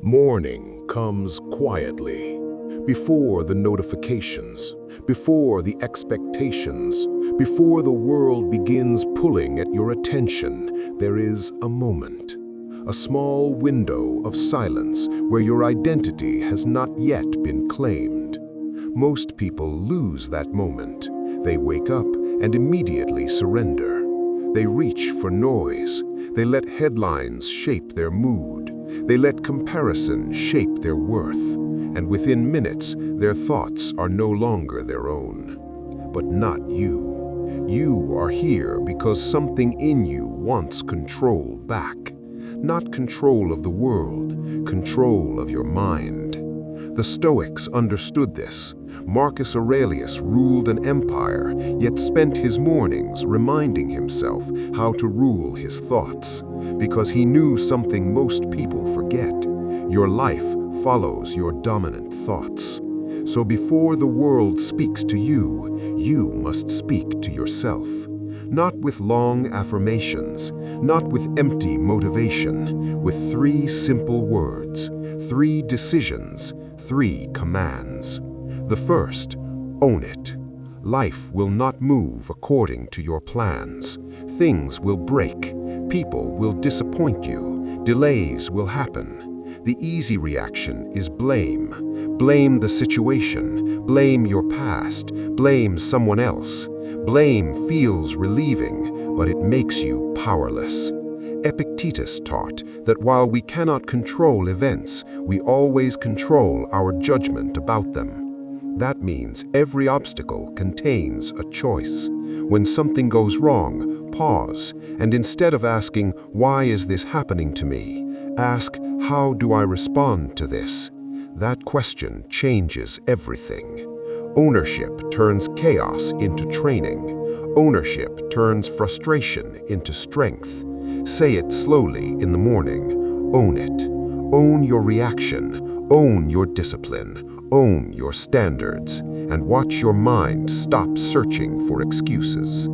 Morning comes quietly, before the notifications, before the expectations, before the world begins pulling at your attention. There is a moment, a small window of silence where your identity has not yet been claimed. Most people lose that moment. They wake up and immediately surrender. They reach for noise. They let headlines shape their mood. They let comparison shape their worth. And within minutes, their thoughts are no longer their own. But not you. You are here because something in you wants control back. Not control of the world, control of your mind. The Stoics understood this. Marcus Aurelius ruled an empire, yet spent his mornings reminding himself how to rule his thoughts, because he knew something most people forget. Your life follows your dominant thoughts. So before the world speaks to you, you must speak to yourself. Not with long affirmations, not with empty motivation, with 3 simple words, 3 decisions, 3 commands. The first, own it. Life will not move according to your plans. Things will break. People will disappoint you. Delays will happen. The easy reaction is blame. Blame the situation. Blame your past. Blame someone else. Blame feels relieving, but it makes you powerless. Epictetus taught that while we cannot control events, we always control our judgment about them. That means every obstacle contains a choice. When something goes wrong, pause, and instead of asking, "Why is this happening to me?" ask, "How do I respond to this?" That question changes everything. Ownership turns chaos into training. Ownership turns frustration into strength. Say it slowly in the morning. Own it. Own your reaction. Own your discipline. Own your standards. And watch your mind stop searching for excuses.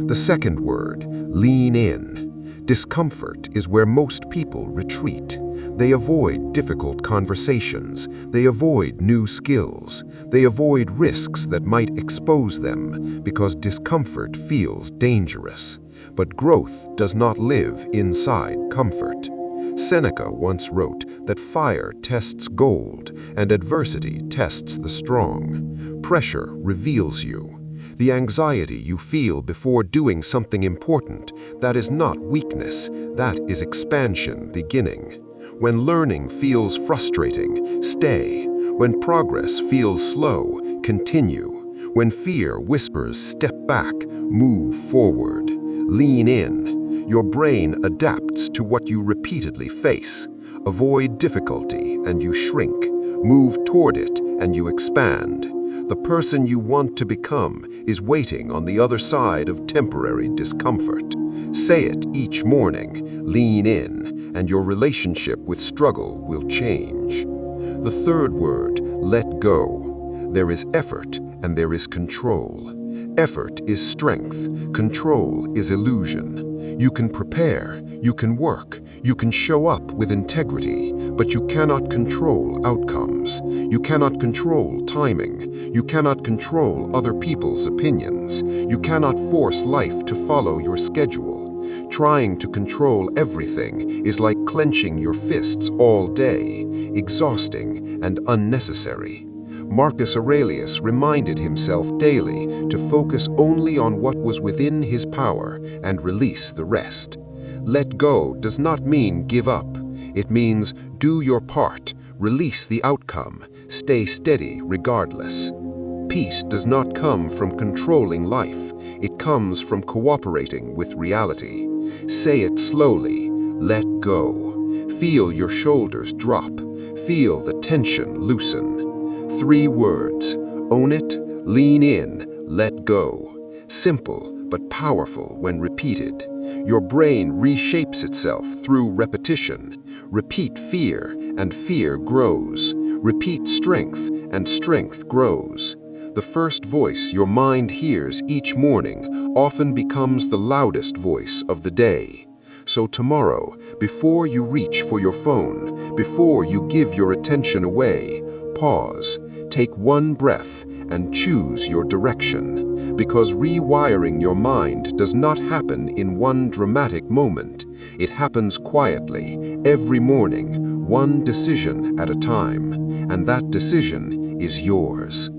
The second word, lean in. Discomfort is where most people retreat. They avoid difficult conversations. They avoid new skills. They avoid risks that might expose them because discomfort feels dangerous. But growth does not live inside comfort. Seneca once wrote that fire tests gold and adversity tests the strong. Pressure reveals you. The anxiety you feel before doing something important, that is not weakness, that is expansion beginning. When learning feels frustrating, stay. When progress feels slow, continue. When fear whispers, step back, move forward. Lean in. Your brain adapts to what you repeatedly face. Avoid difficulty and you shrink. Move toward it and you expand. The person you want to become is waiting on the other side of temporary discomfort. Say it each morning, lean in, and your relationship with struggle will change. The third word, let go. There is effort and there is control. Effort is strength, control is illusion. You can prepare, you can work, you can show up with integrity, but you cannot control outcomes. You cannot control timing. You cannot control other people's opinions. You cannot force life to follow your schedule. Trying to control everything is like clenching your fists all day, exhausting and unnecessary. Marcus Aurelius reminded himself daily to focus only on what was within his power and release the rest. Let go does not mean give up. It means do your part, release the outcome, stay steady regardless. Peace does not come from controlling life. It comes from cooperating with reality. Say it slowly, let go. Feel your shoulders drop. Feel the tension loosen. 3 words, own it, lean in, let go. Simple but powerful when repeated. Your brain reshapes itself through repetition. Repeat fear and fear grows. Repeat strength and strength grows. The first voice your mind hears each morning often becomes the loudest voice of the day. So tomorrow, before you reach for your phone, before you give your attention away, pause, take one breath, and choose your direction. Because rewiring your mind does not happen in one dramatic moment. It happens quietly, every morning, one decision at a time. And that decision is yours.